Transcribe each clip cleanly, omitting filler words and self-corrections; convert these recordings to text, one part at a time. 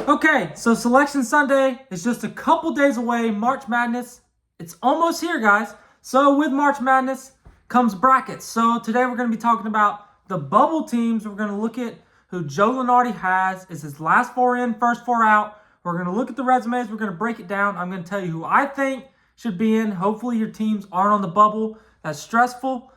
Okay, so Selection Sunday is just a couple days away. March Madness, it's almost here, guys. So with March Madness comes brackets. So today we're going to be talking about the bubble teams. We're going to look at who Joe Lunardi has. It's his last four in, first four out. We're going to look at the resumes. We're going to break it down. I'm going to tell you who I think should be in. Hopefully your teams aren't on the bubble. That's stressful.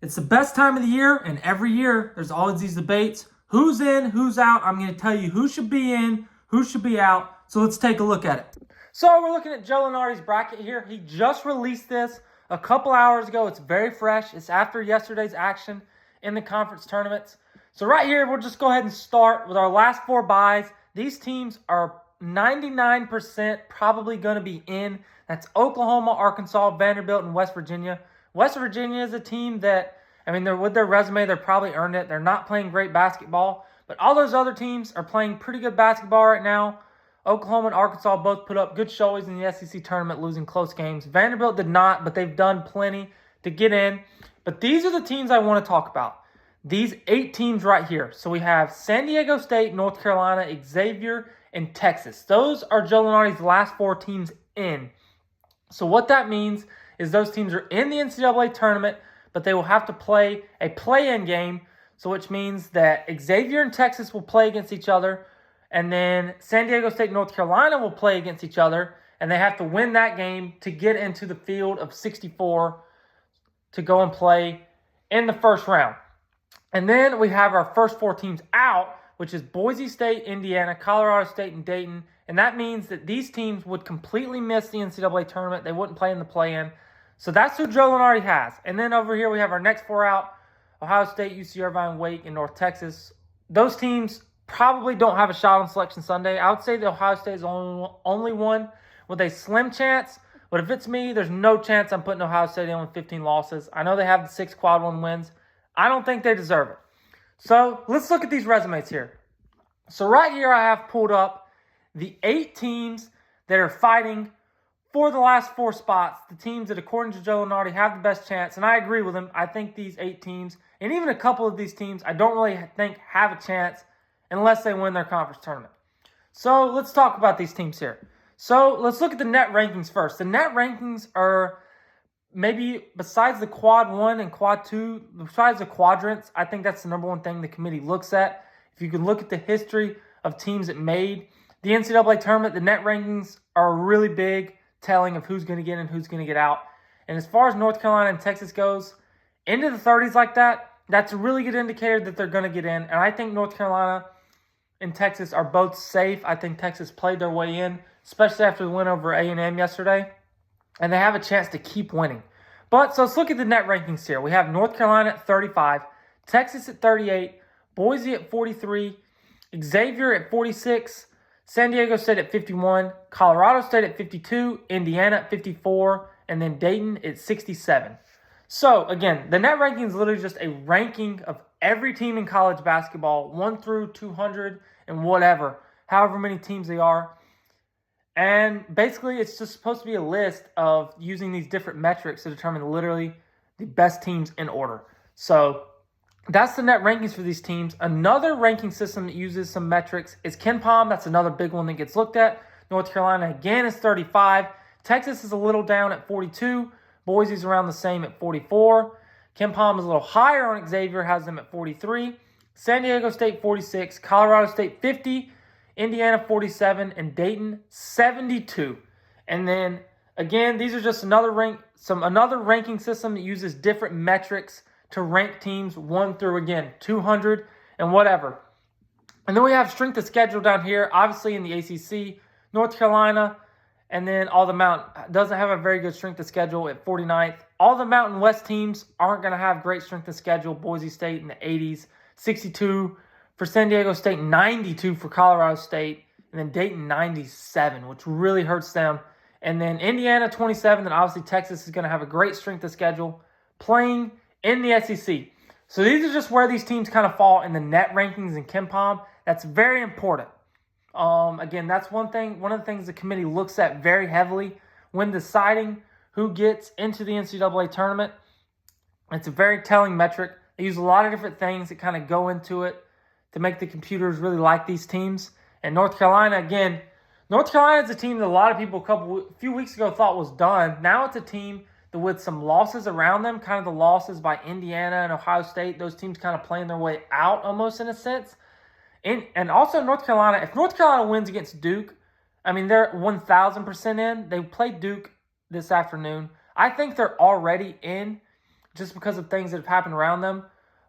It's the best time of the year, and every year there's always these debates. Who's in, who's out? I'm going to tell you who should be in, who should be out. So let's take a look at it. So we're looking at Joe Lunardi's bracket here. He just released this a couple hours ago. It's very fresh. It's after yesterday's action in the conference tournaments. So right here, we'll just go ahead and start with our last four byes. These teams are 99% probably going to be in. That's Oklahoma, Arkansas, Vanderbilt, and West Virginia. West Virginia is a team that, they're with their resume, they're probably earned it. They're not playing great basketball, but all those other teams are playing pretty good basketball right now. Oklahoma and Arkansas both put up good showings in the SEC tournament, losing close games. Vanderbilt did not, but they've done plenty to get in. But these are the teams I want to talk about. These 8 teams right here. So we have San Diego State, North Carolina, Xavier, and Texas. Those are Joe Lunardi's last 4 teams in. So what that means is those teams are in the NCAA tournament, but they will have to play a play-in game, so which means that Xavier and Texas will play against each other, and then San Diego State and North Carolina will play against each other, and they have to win that game to get into the field of 64 to go and play in the first round. And then we have our first 4 teams out, which is Boise State, Indiana, Colorado State, and Dayton, and that means that these teams would completely miss the NCAA tournament. They wouldn't play in the play-in. So that's who Joe Lunardi has. And then over here we have our next 4 out, Ohio State, UC Irvine, Wake, and North Texas. Those teams probably don't have a shot on Selection Sunday. I would say the Ohio State is the only one with a slim chance. But if it's me, there's no chance I'm putting Ohio State in with 15 losses. I know they have the 6 quad 1 wins. I don't think they deserve it. So let's look at these resumes here. So right here I have pulled up the 8 teams that are fighting for the last 4 spots, the teams that, according to Joe Lunardi, have the best chance. And I agree with him. I think these 8 teams, and even a couple of these teams, I don't really think have a chance unless they win their conference tournament. So let's talk about these teams here. So let's look at the net rankings first. The net rankings are maybe, besides the quad 1 and quad 2, besides the quadrants, I think that's the number one thing the committee looks at. If you can look at the history of teams that made the NCAA tournament, the net rankings are really big telling of who's going to get in and who's going to get out. And as far as North Carolina and Texas goes, into the 30s like that, that's a really good indicator that they're going to get in. And I think North Carolina and Texas are both safe. I think Texas played their way in, especially after the win over A&M yesterday. And they have a chance to keep winning. But so let's look at the net rankings here. We have North Carolina at 35, Texas at 38, Boise at 43, Xavier at 46, San Diego State at 51, Colorado State at 52, Indiana at 54, and then Dayton at 67. So, again, the net ranking is literally just a ranking of every team in college basketball, 1 through 200 and whatever, however many teams they are. And basically, it's just supposed to be a list of using these different metrics to determine literally the best teams in order. So that's the net rankings for these teams. Another ranking system that uses some metrics is KenPom. That's another big one that gets looked at. North Carolina, again, is 35. Texas is a little down at 42. Boise's around the same at 44. KenPom is a little higher on Xavier, has them at 43. San Diego State, 46. Colorado State, 50. Indiana, 47. And Dayton, 72. And then, again, these are just another ranking system that uses different metrics to rank teams 1 through, again, 200 and whatever. And then we have strength of schedule down here, obviously in the ACC, North Carolina, and then all the Mountain doesn't have a very good strength of schedule at 49th. All the Mountain West teams aren't going to have great strength of schedule. Boise State in the 80s, 62 for San Diego State, 92 for Colorado State, and then Dayton 97, which really hurts them. And then Indiana 27, and obviously Texas is going to have a great strength of schedule playing in the SEC. So these are just where these teams kind of fall in the net rankings in KenPom. That's very important. Again, that's one of the things the committee looks at very heavily when deciding who gets into the NCAA tournament. It's a very telling metric. They use a lot of different things that kind of go into it to make the computers really like these teams. And North Carolina, again, North Carolina is a team that a lot of people a few weeks ago thought was done. Now it's a team that with some losses around them, kind of the losses by Indiana and Ohio State, those teams kind of playing their way out almost in a sense. And also North Carolina, if North Carolina wins against Duke, I mean, they're 1,000% in. They played Duke this afternoon. I think they're already in just because of things that have happened around them.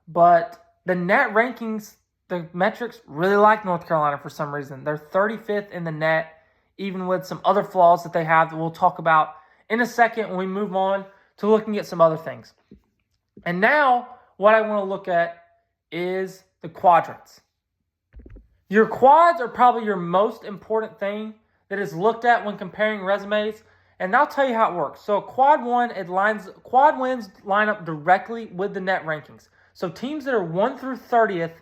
But the net rankings, the metrics really like North Carolina for some reason. They're 35th in the net, even with some other flaws that they have that we'll talk about in a second when we move on to looking at some other things. And now what I want to look at is the quadrants. Your quads are probably your most important thing that is looked at when comparing resumes. And I'll tell you how it works. So quad wins line up directly with the net rankings. So teams that are 1 through 30th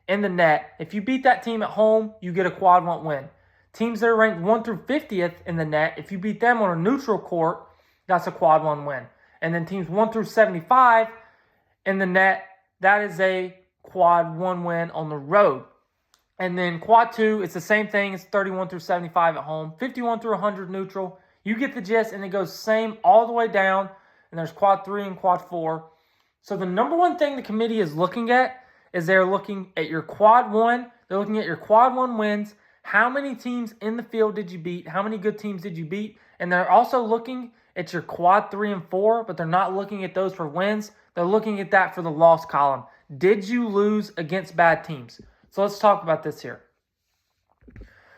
in the net, if you beat that team at home, you get a quad 1 win. Teams that are ranked 1 through 50th in the net, if you beat them on a neutral court, that's a quad 1 win. And then teams 1 through 75 in the net, that is a quad 1 win on the road. And then quad 2, it's the same thing. It's 31 through 75 at home, 51 through 100 neutral. You get the gist, and it goes same all the way down. And there's quad 3 and quad 4. So the number one thing the committee is looking at is they're looking at your quad 1. They're looking at your quad 1 wins. How many teams in the field did you beat? How many good teams did you beat? And they're also looking at your quad 3 and 4, but they're not looking at those for wins. They're looking at that for the loss column. Did you lose against bad teams? So let's talk about this here.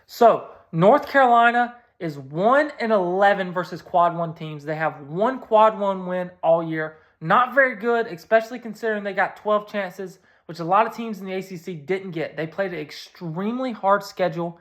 So North Carolina is 1-11 versus quad 1 teams. They have one quad 1 win all year. Not very good, especially considering they got 12 chances, which a lot of teams in the ACC didn't get. They played an extremely hard schedule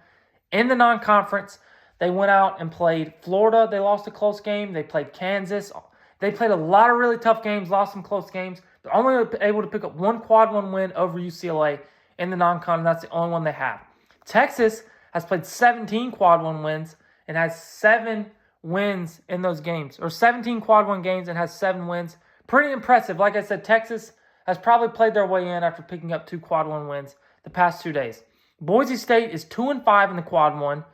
in the non-conference. They went out and played Florida. They lost a close game. They played Kansas. They played a lot of really tough games, lost some close games. They're only able to pick up one quad 1 win over UCLA in the non-con, and that's the only one they have. Texas has played 17 quad 1 wins and has 7 wins in those games, or 17 quad 1 games and has 7 wins. Pretty impressive. Like I said, Texas has probably played their way in after picking up 2 quad 1 wins the past 2 days. Boise State is 2-5 in the quad 1.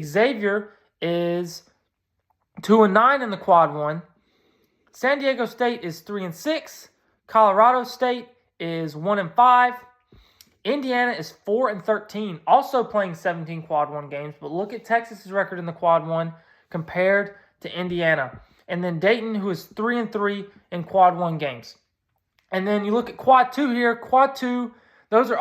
Xavier is 2-9 in the quad 1. San Diego State is 3-6. Colorado State is 1-5. Indiana is 4-13, also playing 17 quad 1 games. But look at Texas's record in the quad 1 compared to Indiana. And then Dayton, who is 3-3 in quad 1 games. And then you look at quad 2 here. Quad 2, those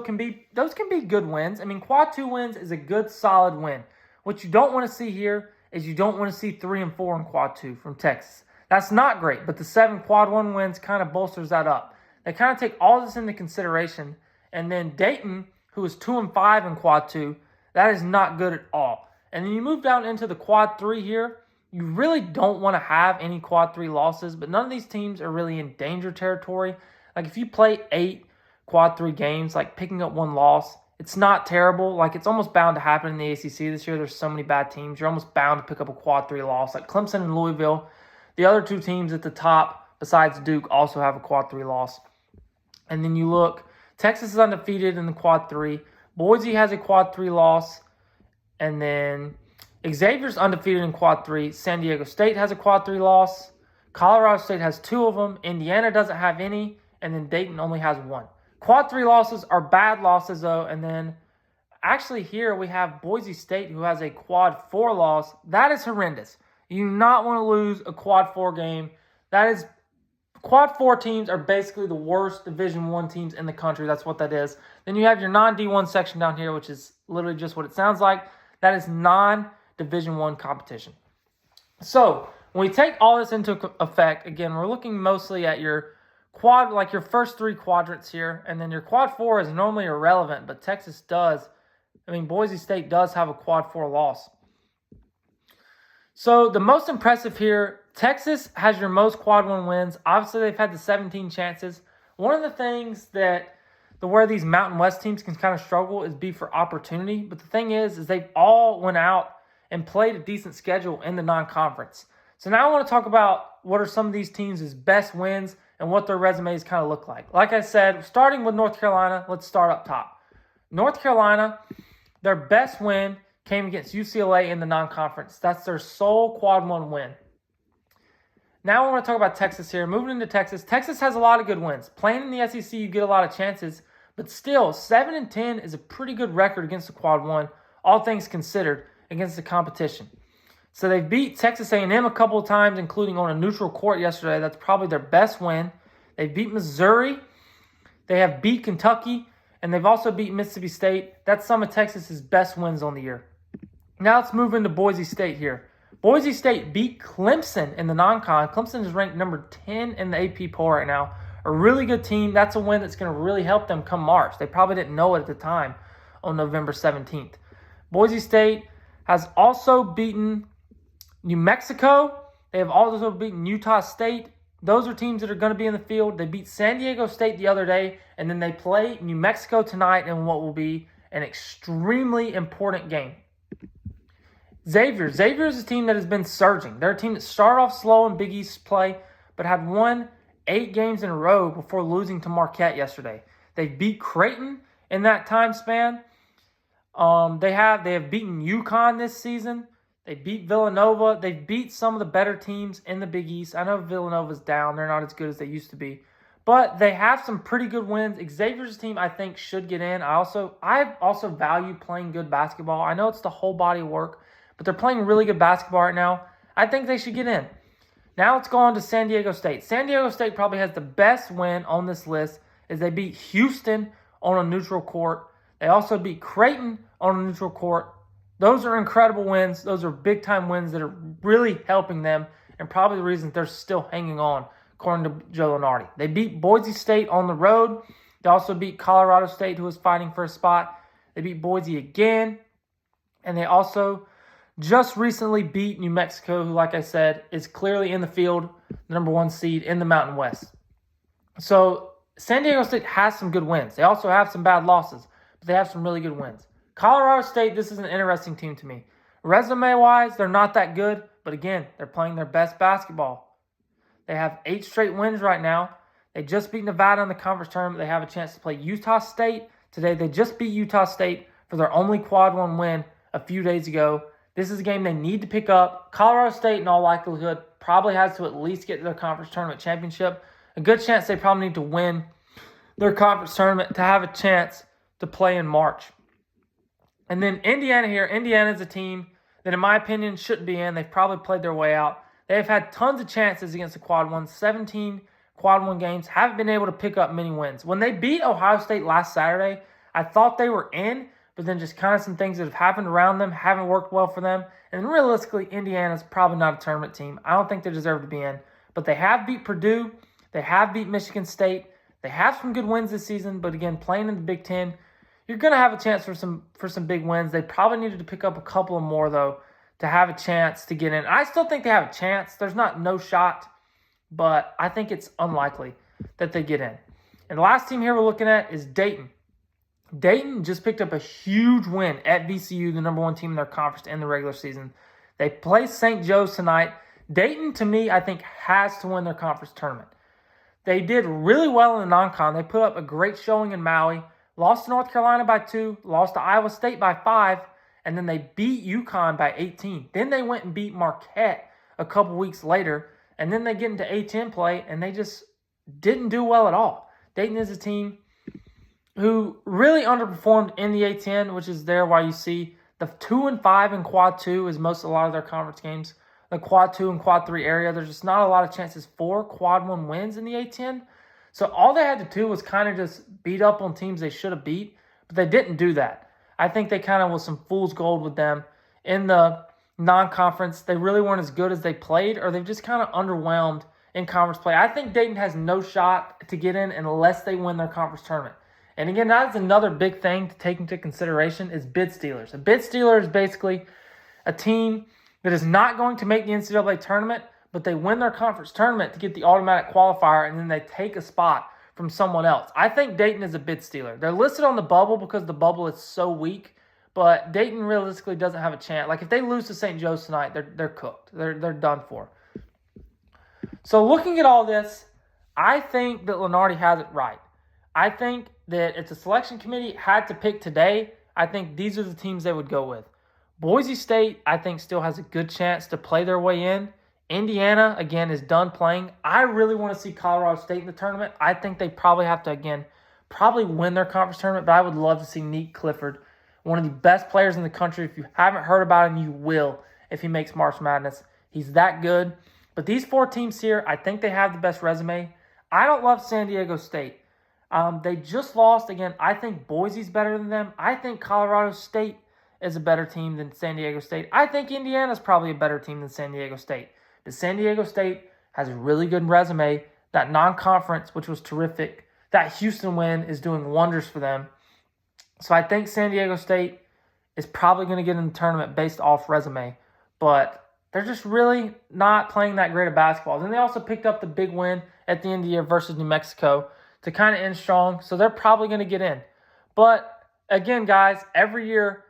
can be good wins. I mean, quad 2 wins is a good, solid win. What you don't want to see here is you don't want to see 3 and 4 in quad 2 from Texas. That's not great, but the 7 quad 1 wins kind of bolsters that up. They kind of take all this into consideration. And then Dayton, who is 2-5 in quad 2, that is not good at all. And then you move down into the quad 3 here. You really don't want to have any quad 3 losses, but none of these teams are really in danger territory. Like if you play 8 quad 3 games, like picking up 1 loss, it's not terrible. Like it's almost bound to happen in the ACC this year. There's so many bad teams. You're almost bound to pick up a quad 3 loss. Like Clemson and Louisville, the other 2 teams at the top besides Duke also have a quad 3 loss. And then you look, Texas is undefeated in the quad 3. Boise has a quad 3 loss. And then Xavier's undefeated in quad 3. San Diego State has a quad 3 loss. Colorado State has 2 of them. Indiana doesn't have any. And then Dayton only has 1. Quad 3 losses are bad losses, though. And then actually here we have Boise State, who has a quad 4 loss. That is horrendous. You do not want to lose a quad 4 game. Quad 4 teams are basically the worst Division I teams in the country. That's what that is. Then you have your non-D1 section down here, which is literally just what it sounds like. That is non-Division I competition. So when we take all this into effect, again, we're looking mostly at your quad, like your first 3 quadrants here. And then your quad 4 is normally irrelevant, but Boise State does have a quad 4 loss. So the most impressive here, Texas has your most quad 1 wins. Obviously, they've had the 17 chances. One of the things where these Mountain West teams can kind of struggle is be for opportunity. But the thing is they've all went out and played a decent schedule in the non-conference. So now I want to talk about what are some of these teams' best wins and what their resumes kind of look like. Like I said, starting with North Carolina, let's start up top. North Carolina, Their best win came against UCLA in the non-conference. That's their sole quad one win. Now I want to talk about Texas here. Moving into Texas. Texas has a lot of good wins. Playing in the SEC, you get a lot of chances. But still, 7-10 is a pretty good record against the quad one, all things considered, against the competition. So they beat Texas A&M a couple of times, including on a neutral court yesterday. That's probably their best win. They beat Missouri. They have beat Kentucky. And they've also beat Mississippi State. That's some of Texas's best wins on the year. Now let's move into Boise State here. Boise State beat Clemson in the non-con. Clemson is ranked number 10 in the AP poll right now. A really good team. That's a win that's going to really help them come March. They probably didn't know it at the time on November 17th. Boise State has also beaten New Mexico. They have also beaten Utah State. Those are teams that are going to be in the field. They beat San Diego State the other day, and then they play New Mexico tonight in what will be an extremely important game. Xavier is a team that has been surging. They're a team that started off slow in Big East play, but had won 8 games in a row before losing to Marquette yesterday. They beat Creighton in that time span. They have beaten UConn this season. They beat Villanova. They beat some of the better teams in the Big East. I know Villanova's down. They're not as good as they used to be. But they have some pretty good wins. Xavier's team, I think, should get in. I also value playing good basketball. I know it's the whole body of work, but they're playing really good basketball right now. I think they should get in. Now let's go on to San Diego State. San Diego State probably has the best win on this list as they beat Houston on a neutral court. They also beat Creighton on a neutral court. Those are incredible wins. Those are big-time wins that are really helping them and probably the reason they're still hanging on, according to Joe Lunardi. They beat Boise State on the road. They also beat Colorado State, who was fighting for a spot. They beat Boise again. And they also just recently beat New Mexico, who, like I said, is clearly in the field, the number 1 seed in the Mountain West. So San Diego State has some good wins. They also have some bad losses, but they have some really good wins. Colorado State, this is an interesting team to me. Resume-wise, they're not that good, but again, they're playing their best basketball. They have 8 straight wins right now. They just beat Nevada in the conference tournament. They have a chance to play Utah State today. They just beat Utah State for their only quad one win a few days ago. This is a game they need to pick up. Colorado State, in all likelihood, probably has to at least get to their conference tournament championship. A good chance they probably need to win their conference tournament to have a chance to play in March. And then Indiana here. Indiana is a team that, in my opinion, shouldn't be in. They've probably played their way out. They've had tons of chances against the quad one, 17 quad one games, haven't been able to pick up many wins. When they beat Ohio State last Saturday, I thought they were in, but then just kind of some things that have happened around them haven't worked well for them. And realistically, Indiana's probably not a tournament team. I don't think they deserve to be in. But they have beat Purdue. They have beat Michigan State. They have some good wins this season, but again, playing in the Big Ten, you're going to have a chance for some big wins. They probably needed to pick up a couple of more, though, to have a chance to get in. I still think they have a chance. There's not no shot, but I think it's unlikely that they get in. And the last team here we're looking at is Dayton. Dayton just picked up a huge win at VCU, the number 1 team in their conference in the regular season. They play St. Joe's tonight. Dayton, to me, I think has to win their conference tournament. They did really well in the non-con. They put up a great showing in Maui, lost to North Carolina by 2, lost to Iowa State by 5, and then they beat UConn by 18. Then they went and beat Marquette a couple weeks later, and then they get into A10 play, and they just didn't do well at all. Dayton is a team who really underperformed in the A10, which is there why you see the 2 and 5 in quad 2 is a lot of their conference games. The quad 2 and quad 3 area, there's just not a lot of chances for quad 1 wins in the A10. So all they had to do was kind of just beat up on teams they should have beat, but they didn't do that. I think they kind of was some fool's gold with them in the non-conference. They really weren't as good as they played, or they've just kind of underwhelmed in conference play. I think Dayton has no shot to get in unless they win their conference tournament. And again, that's another big thing to take into consideration is bid stealers. A bid stealer is basically a team that is not going to make the NCAA tournament, but they win their conference tournament to get the automatic qualifier, and then they take a spot from someone else. I think Dayton is a bid stealer. They're listed on the bubble because the bubble is so weak, but Dayton realistically doesn't have a chance. Like if they lose to St. Joe's tonight, they're cooked. They're done for. So looking at all this, I think that Lunardi has it right. I think that if the selection committee had to pick today, I think these are the teams they would go with. Boise State, I think, still has a good chance to play their way in. Indiana, again, is done playing. I really want to see Colorado State in the tournament. I think they probably have to, again, probably win their conference tournament, but I would love to see Nick Clifford, one of the best players in the country. If you haven't heard about him, you will if he makes March Madness. He's that good. But these 4 teams here, I think they have the best resume. I don't love San Diego State. They just lost. Again, I think Boise's better than them. I think Colorado State is a better team than San Diego State. I think Indiana's probably a better team than San Diego State. But San Diego State has a really good resume. That non-conference, which was terrific. That Houston win is doing wonders for them. So I think San Diego State is probably going to get in the tournament based off resume. But they're just really not playing that great of basketball. Then they also picked up the big win at the end of the year versus New Mexico to kind of end strong. So they're probably going to get in. But again, guys, every year,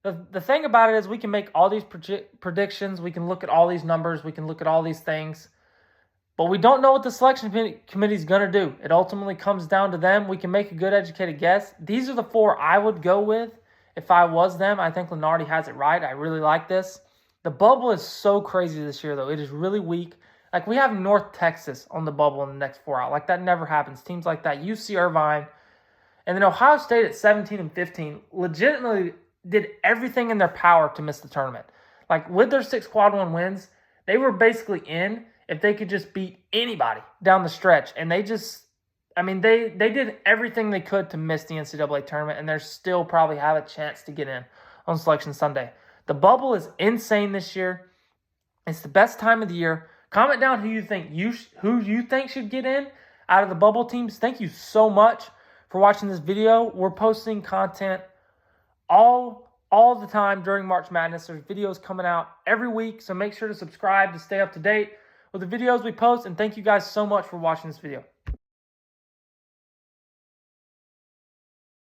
the thing about it is we can make all these predictions. We can look at all these numbers. We can look at all these things. But we don't know what the selection committee is going to do. It ultimately comes down to them. We can make a good educated guess. These are the 4 I would go with if I was them. I think Lenardi has it right. I really like this. The bubble is so crazy this year, though. It is really weak. Like, we have North Texas on the bubble in the next 4 out. Like, that never happens. Teams like that, UC Irvine, and then Ohio State at 17 and 15 legitimately did everything in their power to miss the tournament. Like, with their 6 quad 1 wins, they were basically in if they could just beat anybody down the stretch. And they just, I mean, they did everything they could to miss the NCAA tournament, and they still probably have a chance to get in on Selection Sunday. The bubble is insane this year. It's the best time of the year. Comment down who you think should get in out of the bubble teams. Thank you so much for watching this video. We're posting content all the time during March Madness. There's videos coming out every week, so make sure to subscribe to stay up to date with the videos we post. And thank you guys so much for watching this video.